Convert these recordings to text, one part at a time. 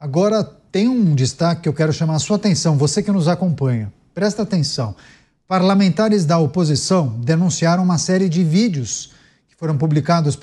Agora tem um destaque que eu quero chamar a sua atenção, você que nos acompanha. Presta atenção. Parlamentares da oposição denunciaram uma série de vídeos que foram publicados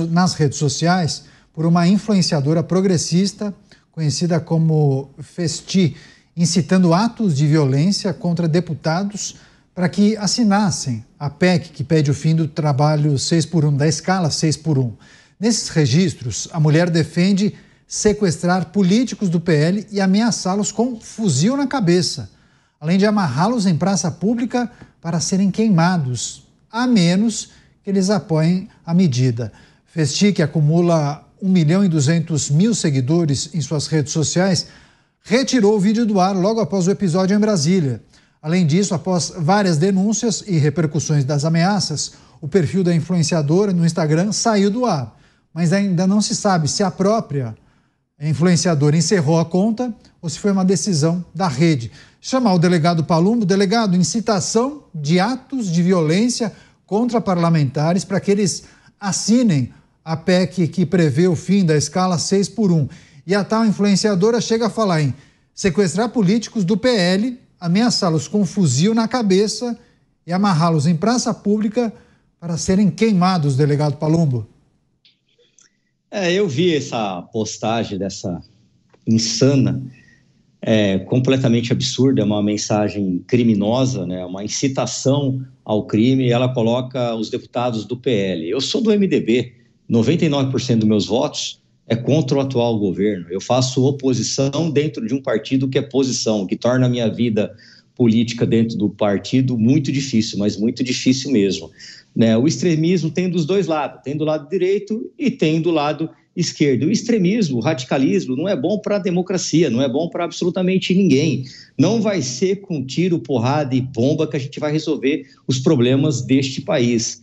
nas redes sociais por uma influenciadora progressista conhecida como Festi, incitando atos de violência contra deputados para que assinassem a PEC que pede o fim do trabalho 6x1, da escala 6x1. Nesses registros, a mulher defende sequestrar políticos do PL e ameaçá-los com fuzil na cabeça, além de amarrá-los em praça pública para serem queimados, a menos que eles apoiem a medida. Festi, que acumula 1.200.000 seguidores em suas redes sociais, retirou o vídeo do ar logo após o episódio em Brasília. Além disso, após várias denúncias e repercussões das ameaças, o perfil da influenciadora no Instagram saiu do ar, mas ainda não se sabe se a própria influenciadora encerrou a conta ou se foi uma decisão da rede. Chamar o delegado Palumbo, delegado, incitação de atos de violência contra parlamentares para que eles assinem a PEC que prevê o fim da escala 6x1. E a tal influenciadora chega a falar em sequestrar políticos do PL, ameaçá-los com um fuzil na cabeça e amarrá-los em praça pública para serem queimados, delegado Palumbo. Eu vi essa postagem dessa insana, completamente absurda, é uma mensagem criminosa, né? Uma incitação ao crime, e ela coloca os deputados do PL. Eu sou do MDB, 99% dos meus votos é contra o atual governo. Eu faço oposição dentro de um partido que é posição, o que torna a minha vida política dentro do partido muito difícil, mas muito difícil mesmo. Né? O extremismo tem dos dois lados, tem do lado direito e tem do lado esquerdo. O extremismo, o radicalismo não é bom para a democracia, não é bom para absolutamente ninguém. Não vai ser com tiro, porrada e bomba que a gente vai resolver os problemas deste país.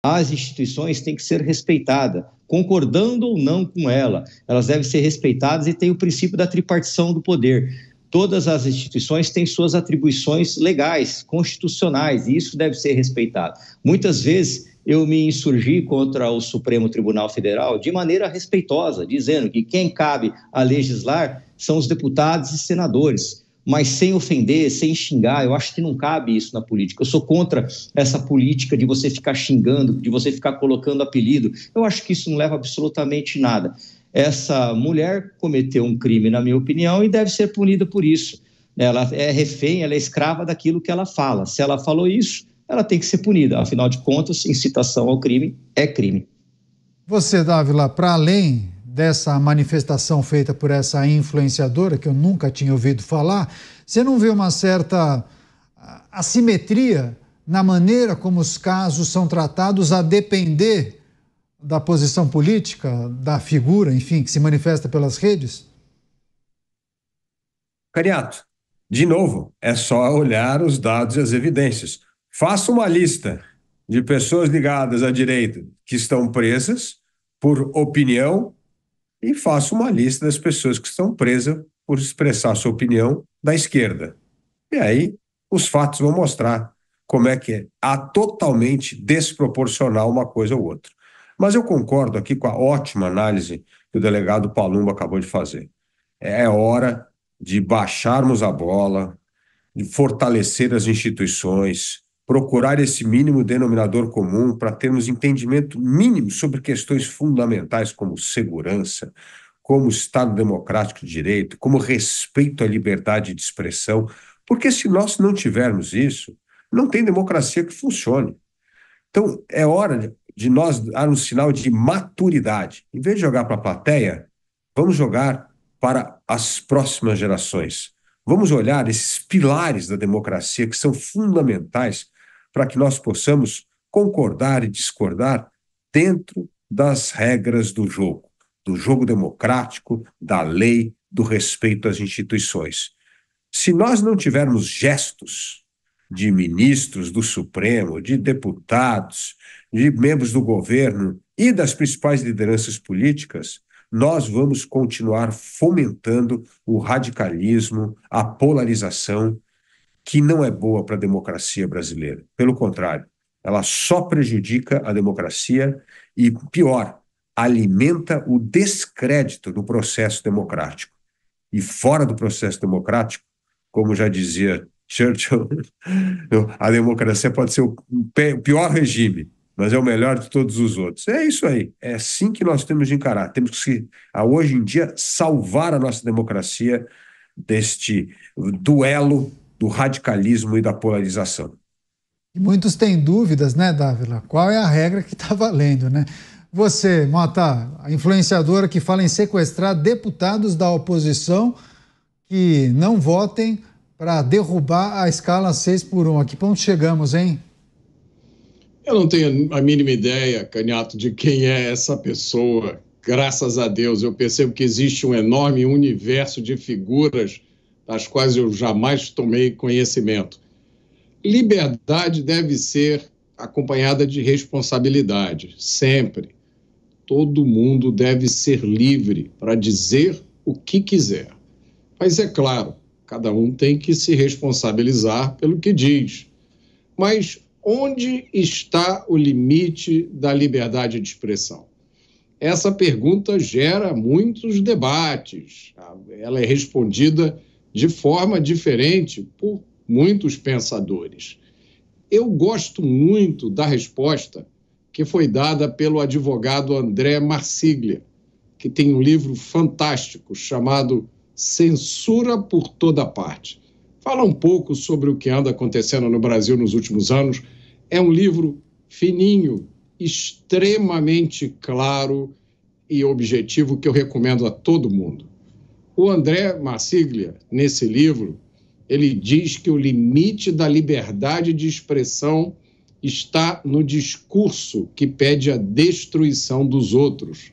As instituições têm que ser respeitadas, concordando ou não com elas devem ser respeitadas e tem o princípio da tripartição do poder. Todas as instituições têm suas atribuições legais, constitucionais, e isso deve ser respeitado. Muitas vezes eu me insurgi contra o Supremo Tribunal Federal de maneira respeitosa, dizendo que quem cabe a legislar são os deputados e senadores, mas sem ofender, sem xingar. Eu acho que não cabe isso na política. Eu sou contra essa política de você ficar xingando, de você ficar colocando apelido. Eu acho que isso não leva absolutamente nada. Essa mulher cometeu um crime, na minha opinião, e deve ser punida por isso. Ela é refém, ela é escrava daquilo que ela fala. Se ela falou isso, ela tem que ser punida. Afinal de contas, incitação ao crime é crime. Você, Dávila, para além dessa manifestação feita por essa influenciadora, que eu nunca tinha ouvido falar, você não vê uma certa assimetria na maneira como os casos são tratados, a depender da posição política, da figura, enfim, que se manifesta pelas redes? Cariato, de novo, é só olhar os dados e as evidências. Faça uma lista de pessoas ligadas à direita que estão presas por opinião e faça uma lista das pessoas que estão presas por expressar sua opinião da esquerda. E aí os fatos vão mostrar como é que é totalmente desproporcional uma coisa ou outra. Mas eu concordo aqui com a ótima análise que o delegado Palumbo acabou de fazer. É hora de baixarmos a bola, de fortalecer as instituições, procurar esse mínimo denominador comum para termos entendimento mínimo sobre questões fundamentais como segurança, como Estado democrático de direito, como respeito à liberdade de expressão, porque se nós não tivermos isso, não tem democracia que funcione. Então, é hora de nós dar um sinal de maturidade. Em vez de jogar para a plateia, vamos jogar para as próximas gerações. Vamos olhar esses pilares da democracia que são fundamentais para que nós possamos concordar e discordar dentro das regras do jogo democrático, da lei, do respeito às instituições. Se nós não tivermos gestos de ministros do Supremo, de deputados, de membros do governo e das principais lideranças políticas, nós vamos continuar fomentando o radicalismo, a polarização, que não é boa para a democracia brasileira. Pelo contrário, ela só prejudica a democracia e, pior, alimenta o descrédito do processo democrático. E fora do processo democrático, como já dizia Churchill, a democracia pode ser o pior regime, mas é o melhor de todos os outros. É isso aí, é assim que nós temos de encarar. Temos que, hoje em dia, salvar a nossa democracia deste duelo do radicalismo e da polarização. E muitos têm dúvidas, né, Dávila? Qual é a regra que está valendo, né? Você, Mota, a influenciadora que fala em sequestrar deputados da oposição que não votem para derrubar a escala 6x1. A que ponto chegamos, hein? Eu não tenho a mínima ideia, Canhato, de quem é essa pessoa. Graças a Deus, eu percebo que existe um enorme universo de figuras das quais eu jamais tomei conhecimento. Liberdade deve ser acompanhada de responsabilidade, sempre. Todo mundo deve ser livre para dizer o que quiser. Mas é claro, cada um tem que se responsabilizar pelo que diz. Mas onde está o limite da liberdade de expressão? Essa pergunta gera muitos debates. Ela é respondida de forma diferente por muitos pensadores. Eu gosto muito da resposta que foi dada pelo advogado André Marsiglia, que tem um livro fantástico chamado Censura por Toda Parte. Fala um pouco sobre o que anda acontecendo no Brasil nos últimos anos. É um livro fininho, extremamente claro e objetivo que eu recomendo a todo mundo. O André Marsiglia, nesse livro, ele diz que o limite da liberdade de expressão está no discurso que pede a destruição dos outros,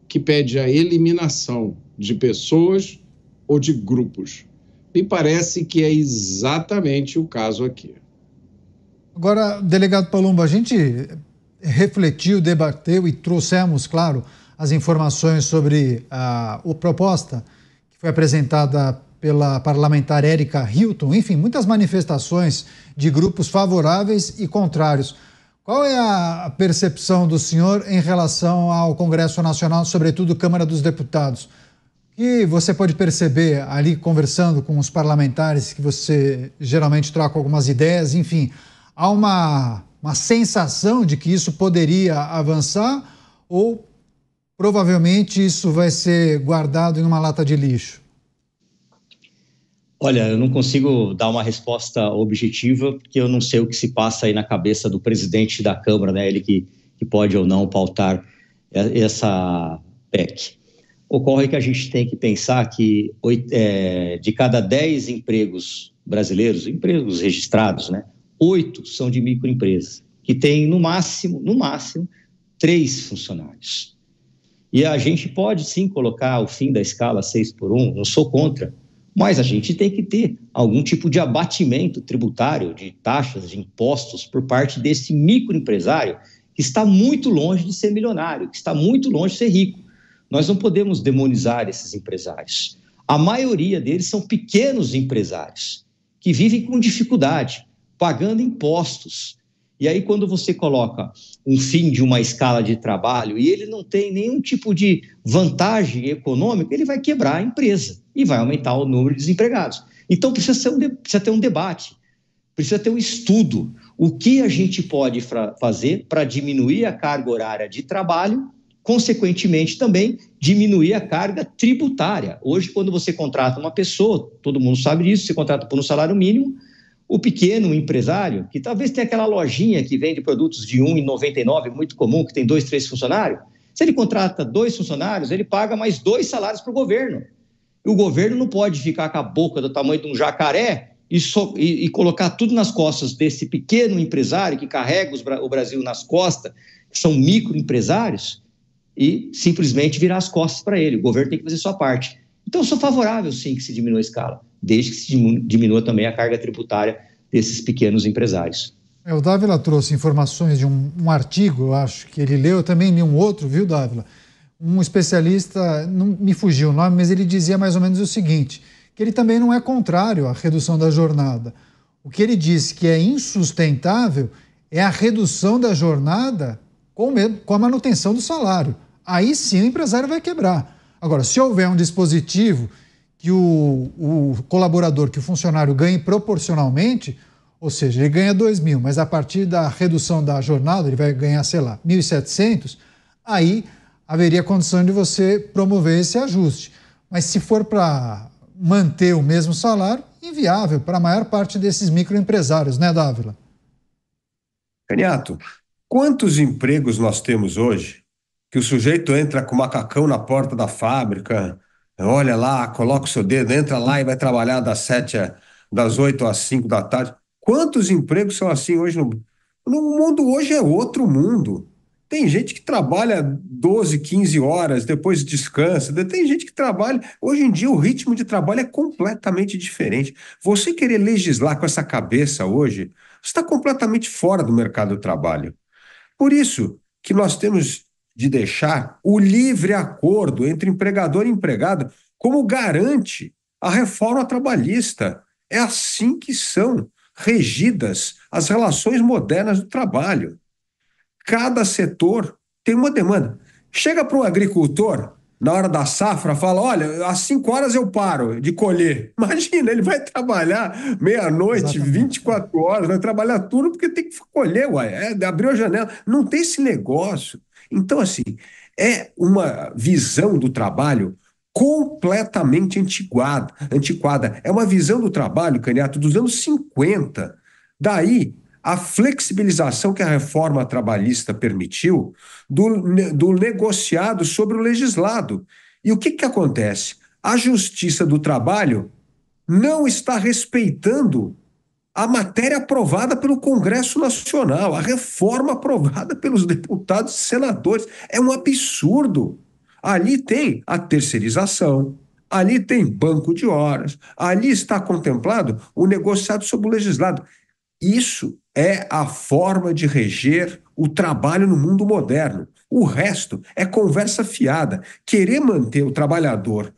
que pede a eliminação de pessoas ou de grupos. Me parece que é exatamente o caso aqui. Agora, delegado Palumbo, a gente refletiu, debateu e trouxemos, claro, as informações sobre a proposta que foi apresentada pela parlamentar Érica Hilton, enfim, muitas manifestações de grupos favoráveis e contrários. Qual é a percepção do senhor em relação ao Congresso Nacional, sobretudo Câmara dos Deputados? E você pode perceber ali, conversando com os parlamentares, que você geralmente troca algumas ideias, enfim, há uma sensação de que isso poderia avançar ou provavelmente isso vai ser guardado em uma lata de lixo? Olha, eu não consigo dar uma resposta objetiva, porque eu não sei o que se passa aí na cabeça do presidente da Câmara, né? Ele que pode ou não pautar essa PEC. Ocorre que a gente tem que pensar que de cada 10 empregos brasileiros, empregos registrados, né, 8 são de microempresas, que tem no máximo, 3 funcionários. E a gente pode sim colocar o fim da escala 6x1, não sou contra, mas a gente tem que ter algum tipo de abatimento tributário, de taxas, de impostos por parte desse microempresário que está muito longe de ser milionário, que está muito longe de ser rico. Nós não podemos demonizar esses empresários. A maioria deles são pequenos empresários que vivem com dificuldade, pagando impostos. E aí, quando você coloca um fim de uma escala de trabalho e ele não tem nenhum tipo de vantagem econômica, ele vai quebrar a empresa e vai aumentar o número de desempregados. Então, precisa ter um debate, precisa ter um estudo. O que a gente pode fazer para diminuir a carga horária de trabalho, consequentemente também diminuir a carga tributária. Hoje, quando você contrata uma pessoa, todo mundo sabe disso, você contrata por um salário mínimo, o pequeno empresário, que talvez tenha aquela lojinha que vende produtos de R$ 1,99, muito comum, que tem 2, 3 funcionários, se ele contrata 2 funcionários, ele paga mais 2 salários para o governo. E o governo não pode ficar com a boca do tamanho de um jacaré e colocar tudo nas costas desse pequeno empresário que carrega o Brasil nas costas, que são microempresários, e simplesmente virar as costas para ele. O governo tem que fazer sua parte. Então, eu sou favorável, sim, que se diminua a escala, desde que se diminua também a carga tributária desses pequenos empresários. O Dávila trouxe informações de um artigo, eu acho, que ele leu, eu também li um outro, viu, Dávila? Um especialista, não me fugiu o nome, mas ele dizia mais ou menos o seguinte, que ele também não é contrário à redução da jornada. O que ele disse que é insustentável é a redução da jornada com a manutenção do salário. aí sim o empresário vai quebrar. Agora, se houver um dispositivo que o colaborador, que o funcionário ganhe proporcionalmente, ou seja, ele ganha 2.000, mas a partir da redução da jornada ele vai ganhar, sei lá, 1.700, aí haveria condição de você promover esse ajuste. Mas se for para manter o mesmo salário, inviável para a maior parte desses microempresários, né, Dávila? Caniato, quantos empregos nós temos hoje que o sujeito entra com o macacão na porta da fábrica, olha lá, coloca o seu dedo, entra lá e vai trabalhar das 8 às 5 da tarde. Quantos empregos são assim hoje no mundo? Hoje é outro mundo. Tem gente que trabalha 12, 15 horas, depois descansa. Tem gente que trabalha... Hoje em dia o ritmo de trabalho é completamente diferente. Você querer legislar com essa cabeça hoje, você está completamente fora do mercado do trabalho. Por isso que nós temos de deixar o livre acordo entre empregador e empregado como garante a reforma trabalhista. É assim que são regidas as relações modernas do trabalho. Cada setor tem uma demanda. Chega para um agricultor, na hora da safra, fala, olha, às 5 horas eu paro de colher. Imagina, ele vai trabalhar meia-noite, 24 horas, vai trabalhar tudo porque tem que colher, abriu a janela. Não tem esse negócio. Então, assim, é uma visão do trabalho completamente antiquada. É uma visão do trabalho, Caniato, dos anos 50. Daí, a flexibilização que a reforma trabalhista permitiu do negociado sobre o legislado. E o que acontece? A Justiça do Trabalho não está respeitando a matéria aprovada pelo Congresso Nacional, a reforma aprovada pelos deputados e senadores. É um absurdo. Ali tem a terceirização, ali tem banco de horas, ali está contemplado o negociado sobre o legislado. Isso é a forma de reger o trabalho no mundo moderno. O resto é conversa fiada. Querer manter o trabalhador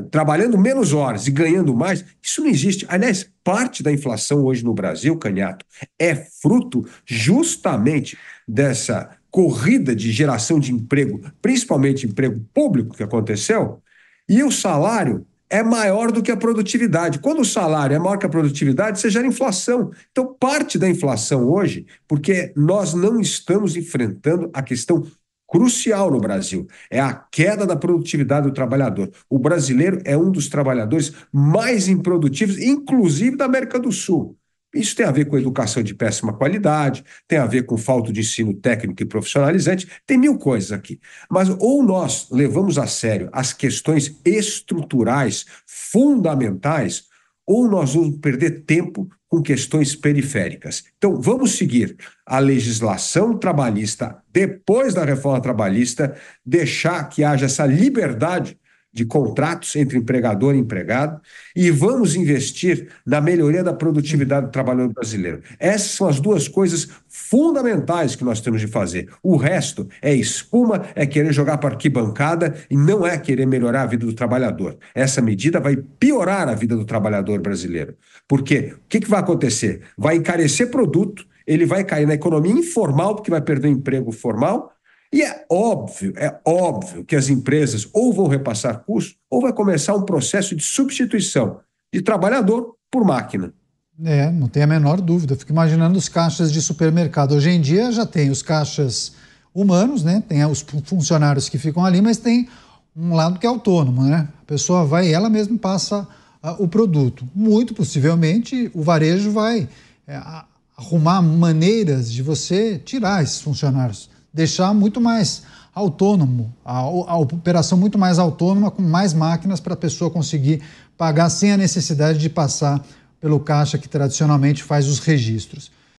trabalhando menos horas e ganhando mais, isso não existe. Aliás, parte da inflação hoje no Brasil, Caniato, é fruto justamente dessa corrida de geração de emprego, principalmente emprego público que aconteceu, e o salário é maior do que a produtividade. Quando o salário é maior que a produtividade, você gera inflação. Então, parte da inflação hoje, porque nós não estamos enfrentando a questão crucial no Brasil, é a queda da produtividade do trabalhador. O brasileiro é um dos trabalhadores mais improdutivos, inclusive da América do Sul. Isso tem a ver com educação de péssima qualidade, tem a ver com falta de ensino técnico e profissionalizante, tem mil coisas aqui. Mas ou nós levamos a sério as questões estruturais, fundamentais, ou nós vamos perder tempo com questões periféricas. Então, vamos seguir a legislação trabalhista depois da reforma trabalhista, deixar que haja essa liberdade de contratos entre empregador e empregado e vamos investir na melhoria da produtividade do trabalhador brasileiro. Essas são as duas coisas fundamentais que nós temos de fazer. O resto é espuma, é querer jogar para arquibancada e não é querer melhorar a vida do trabalhador. Essa medida vai piorar a vida do trabalhador brasileiro. Porque o que vai acontecer? Vai encarecer produto, ele vai cair na economia informal, porque vai perder o emprego formal. E é óbvio que as empresas ou vão repassar custos ou vai começar um processo de substituição de trabalhador por máquina. Não tem a menor dúvida. Fico imaginando os caixas de supermercado. Hoje em dia já tem os caixas humanos, né? Tem os funcionários que ficam ali, mas tem um lado que é autônomo, né? A pessoa vai e ela mesma passa o produto. Muito possivelmente o varejo vai arrumar maneiras de você tirar esses funcionários, deixar muito mais autônomo, a operação muito mais autônoma, com mais máquinas para a pessoa conseguir pagar sem a necessidade de passar pelo caixa que tradicionalmente faz os registros.